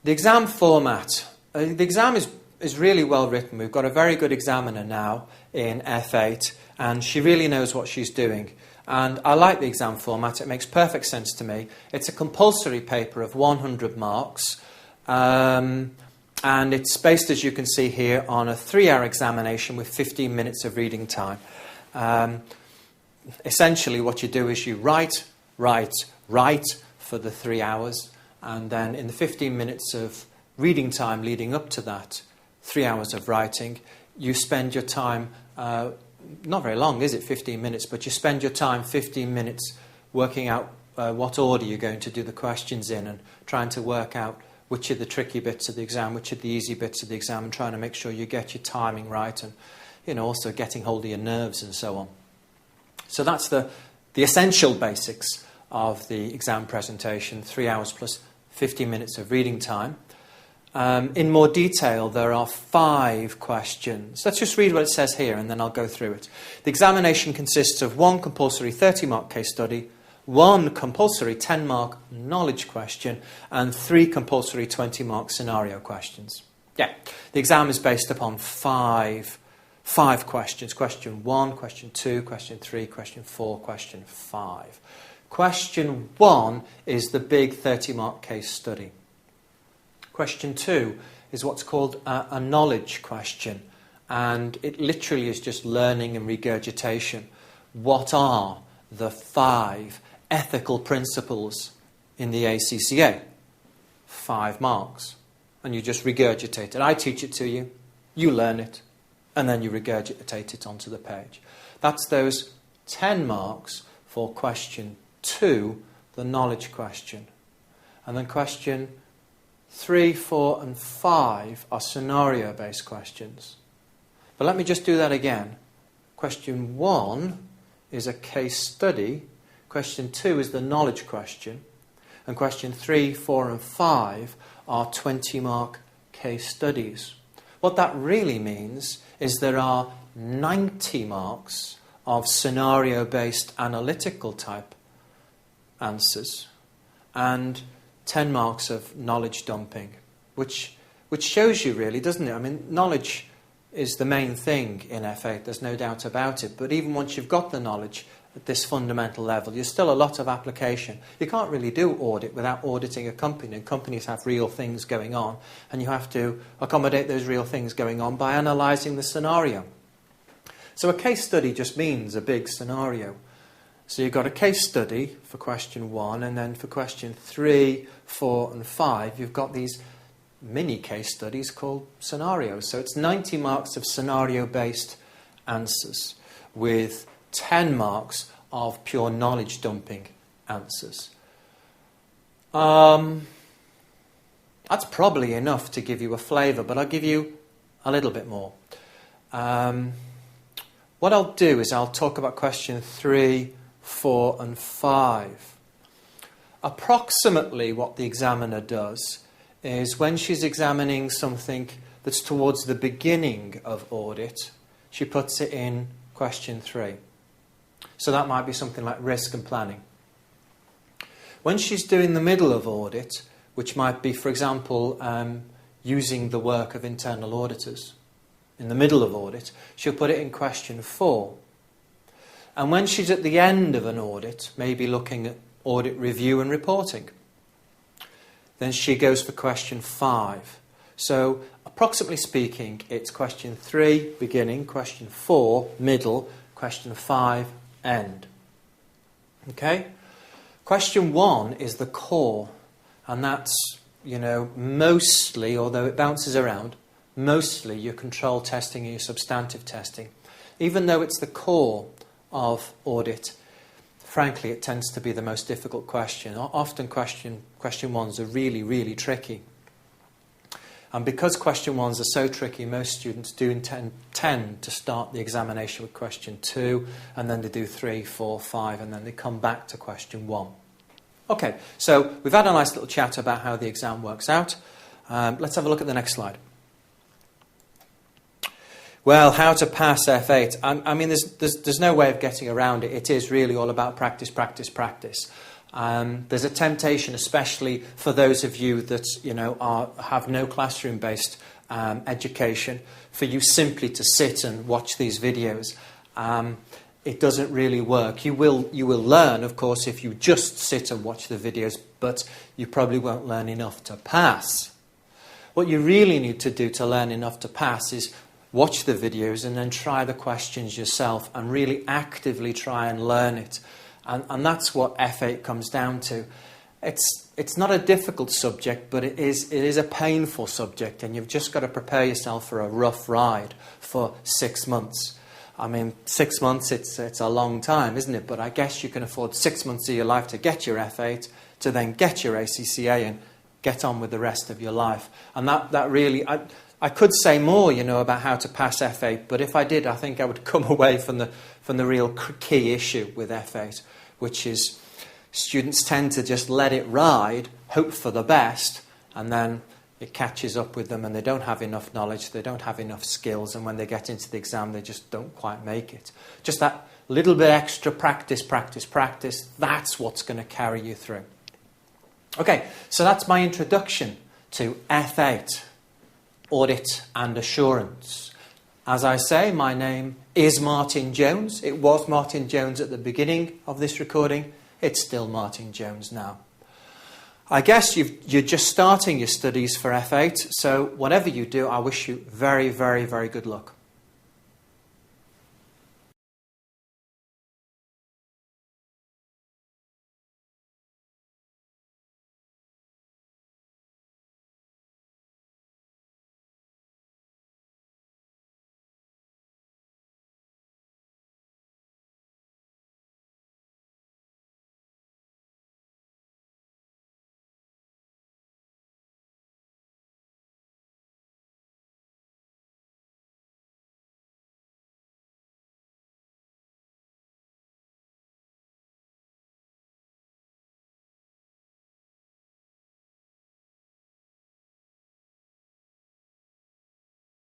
The exam format. The exam is really well written. We've got a very good examiner now in F8, and she really knows what she's doing. And I like the exam format. It makes perfect sense to me. It's a compulsory paper of 100 marks. And it's based, as you can see here, on a 3-hour examination with 15 minutes of reading time. Essentially, what you do is you write for the 3 hours, and then in the 15 minutes of reading time leading up to that 3 hours of writing, you spend your time, not very long, is it, 15 minutes, but you spend your time 15 minutes working out what order you're going to do the questions in and trying to work out which are the tricky bits of the exam, which are the easy bits of the exam, and trying to make sure you get your timing right and, also getting hold of your nerves and so on. So that's the essential basics of the exam presentation, 3 hours plus 15 minutes of reading time. In more detail, there are 5 questions. Let's just read what it says here and then I'll go through it. The examination consists of 1 compulsory 30-mark case study, 1 compulsory 10-mark knowledge question, and 3 compulsory 20-mark scenario questions. Yeah, the exam is based upon 5 questions. Question 1, question 2, question 3, question 4, question 5. Question 1 is the big 30-mark case study. Question 2 is what's called a knowledge question, and it literally is just learning and regurgitation. What are the 5 ethical principles in the ACCA? 5 marks. And you just regurgitate it. I teach it to you, you learn it, and then you regurgitate it onto the page. That's those 10 marks for question 2, the knowledge question. And then question 3, 4 and 5 are scenario-based questions. But let me just do that again. Question 1 is a case study. Question 2 is the knowledge question. And question 3, 4 and 5 are 20-mark case studies. What that really means is there are 90 marks of scenario-based analytical type answers and 10 marks of knowledge dumping, which shows you really, doesn't it? I mean, knowledge is the main thing in F8, there's no doubt about it. But even once you've got the knowledge at this fundamental level, there's still a lot of application. You can't really do audit without auditing a company, and companies have real things going on, and you have to accommodate those real things going on by analysing the scenario. So a case study just means a big scenario. So you've got a case study for question 1, and then for question 3, 4 and 5, you've got these mini case studies called scenarios. So it's 90 marks of scenario-based answers with 10 marks of pure knowledge dumping answers. That's probably enough to give you a flavour, but I'll give you a little bit more. What I'll do is I'll talk about question 3, 4 and 5. Approximately what the examiner does is when she's examining something that's towards the beginning of audit, she puts it in question 3. So that might be something like risk and planning. When she's doing the middle of audit, which might be, for example, using the work of internal auditors, in the middle of audit, she'll put it in question 4. And when she's at the end of an audit, maybe looking at audit review and reporting, then she goes for question 5. So, approximately speaking, it's question 3, beginning, question 4, middle, question 5, end. Okay? Question 1 is the core, and that's, mostly, although it bounces around, mostly your control testing and your substantive testing. Even though it's the core of audit, frankly, it tends to be the most difficult question. Often question 1s are really, really tricky. And because question 1s are so tricky, most students do tend to start the examination with question 2, and then they do 3, 4, 5, and then they come back to question 1. Okay, so we've had a nice little chat about how the exam works out. Let's have a look at the next slide. Well, how to pass F8? I mean, there's no way of getting around it. It is really all about practice, practice, practice. There's a temptation, especially for those of you that have no classroom-based education, for you simply to sit and watch these videos. It doesn't really work. You will learn, of course, if you just sit and watch the videos, but you probably won't learn enough to pass. What you really need to do to learn enough to pass is watch the videos and then try the questions yourself and really actively try and learn it. And that's what F8 comes down to. It's not a difficult subject, but it is a painful subject, and you've just got to prepare yourself for a rough ride for 6 months. I mean, 6 months, it's a long time, isn't it? But I guess you can afford 6 months of your life to get your F8, to then get your ACCA and get on with the rest of your life. And that really, I could say more, about how to pass F8, but if I did, I think I would come away from the real key issue with F8, which is students tend to just let it ride, hope for the best, and then it catches up with them and they don't have enough knowledge, they don't have enough skills, and when they get into the exam, they just don't quite make it. Just that little bit extra practice, that's what's going to carry you through. Okay, so that's my introduction to F8, Audit and Assurance. As I say, my name is Martin Jones. It was Martin Jones at the beginning of this recording. It's still Martin Jones now. I guess you're just starting your studies for F8, so whatever you do, I wish you very, very, very good luck.